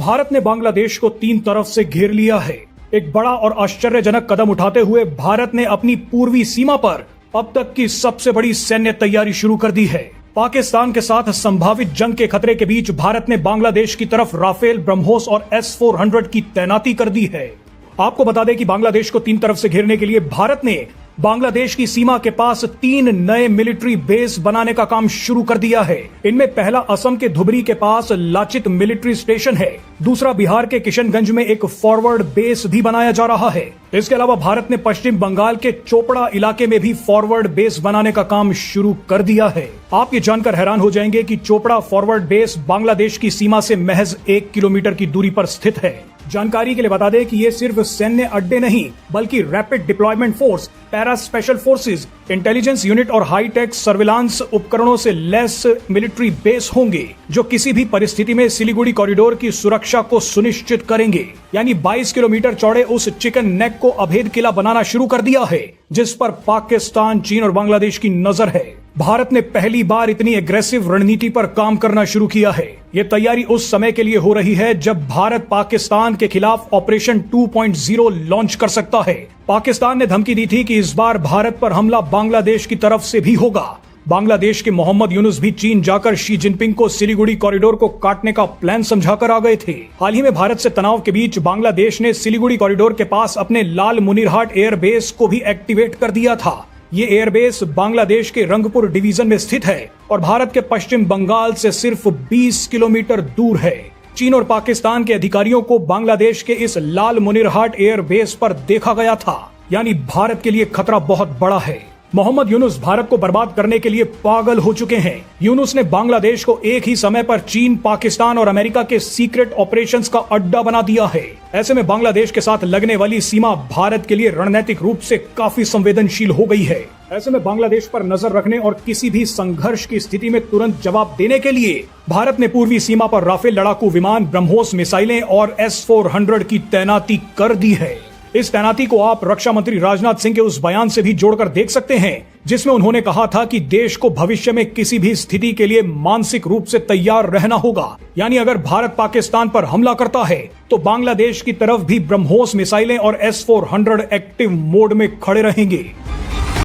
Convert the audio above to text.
भारत ने बांग्लादेश को 3 तरफ से घेर लिया है। एक बड़ा और आश्चर्यजनक कदम उठाते हुए भारत ने अपनी पूर्वी सीमा पर अब तक की सबसे बड़ी सैन्य तैयारी शुरू कर दी है। पाकिस्तान के साथ संभावित जंग के खतरे के बीच भारत ने बांग्लादेश की तरफ राफेल, ब्रह्मोस और S-400 की तैनाती कर दी है। आपको बता दें कि बांग्लादेश को 3 तरफ से घेरने के लिए भारत ने बांग्लादेश की सीमा के पास 3 नए मिलिट्री बेस बनाने का काम शुरू कर दिया है। इनमें पहला असम के धुबरी के पास लाचित मिलिट्री स्टेशन है। दूसरा बिहार के किशनगंज में एक फॉरवर्ड बेस भी बनाया जा रहा है। इसके अलावा भारत ने पश्चिम बंगाल के चोपड़ा इलाके में भी फॉरवर्ड बेस बनाने का काम शुरू कर दिया है। आप ये जानकर हैरान हो जाएंगे कि चोपड़ा फॉरवर्ड बेस बांग्लादेश की सीमा से महज 1 किलोमीटर की दूरी पर स्थित है। जानकारी के लिए बता दें कि ये सिर्फ सैन्य अड्डे नहीं बल्कि rapid deployment force, para special forces, intelligence unit और हाईटेक सर्विलांस उपकरणों से लैस मिलिट्री बेस होंगे, जो किसी भी परिस्थिति में सिलीगुड़ी कॉरिडोर की सुरक्षा को सुनिश्चित करेंगे। यानी 22 किलोमीटर चौड़े उस चिकन नेक को अभेद किला बनाना शुरू कर दिया है, जिस पर पाकिस्तान, चीन और बांग्लादेश की नजर है। भारत ने पहली बार इतनी एग्रेसिव रणनीति पर काम करना शुरू किया है। ये तैयारी उस समय के लिए हो रही है जब भारत पाकिस्तान के खिलाफ ऑपरेशन 2.0 लॉन्च कर सकता है। पाकिस्तान ने धमकी दी थी कि इस बार भारत पर हमला बांग्लादेश की तरफ से भी होगा। बांग्लादेश के मोहम्मद यूनुस भी चीन जाकर शी जिनपिंग को सिलीगुड़ी कॉरिडोर को काटने का प्लान समझाकर आ गए थे। हाल ही में भारत से तनाव के बीच बांग्लादेश ने सिलीगुड़ी कॉरिडोर के पास अपने लाल मुनिरहाट एयरबेस को भी एक्टिवेट कर दिया था। ये एयरबेस बांग्लादेश के रंगपुर डिवीजन में स्थित है और भारत के पश्चिम बंगाल से सिर्फ 20 किलोमीटर दूर है। चीन और पाकिस्तान के अधिकारियों को बांग्लादेश के इस लाल मुनिरहाट एयरबेस पर देखा गया था। यानी भारत के लिए खतरा बहुत बड़ा है। मोहम्मद यूनुस भारत को बर्बाद करने के लिए पागल हो चुके हैं। यूनुस ने बांग्लादेश को एक ही समय पर चीन, पाकिस्तान और अमेरिका के सीक्रेट ऑपरेशंस का अड्डा बना दिया है। ऐसे में बांग्लादेश के साथ लगने वाली सीमा भारत के लिए रणनीतिक रूप से काफी संवेदनशील हो गई है। ऐसे में बांग्लादेश पर नजर रखने और किसी भी संघर्ष की स्थिति में तुरंत जवाब देने के लिए भारत ने पूर्वी सीमा पर राफेल लड़ाकू विमान, ब्रह्मोस मिसाइलें और S-400 की तैनाती कर दी है। इस तैनाती को आप रक्षा मंत्री राजनाथ सिंह के उस बयान से भी जोड़कर देख सकते हैं, जिसमें उन्होंने कहा था कि देश को भविष्य में किसी भी स्थिति के लिए मानसिक रूप से तैयार रहना होगा। यानी अगर भारत पाकिस्तान पर हमला करता है तो बांग्लादेश की तरफ भी ब्रह्मोस मिसाइलें और S-400 एक्टिव मोड में खड़े रहेंगे।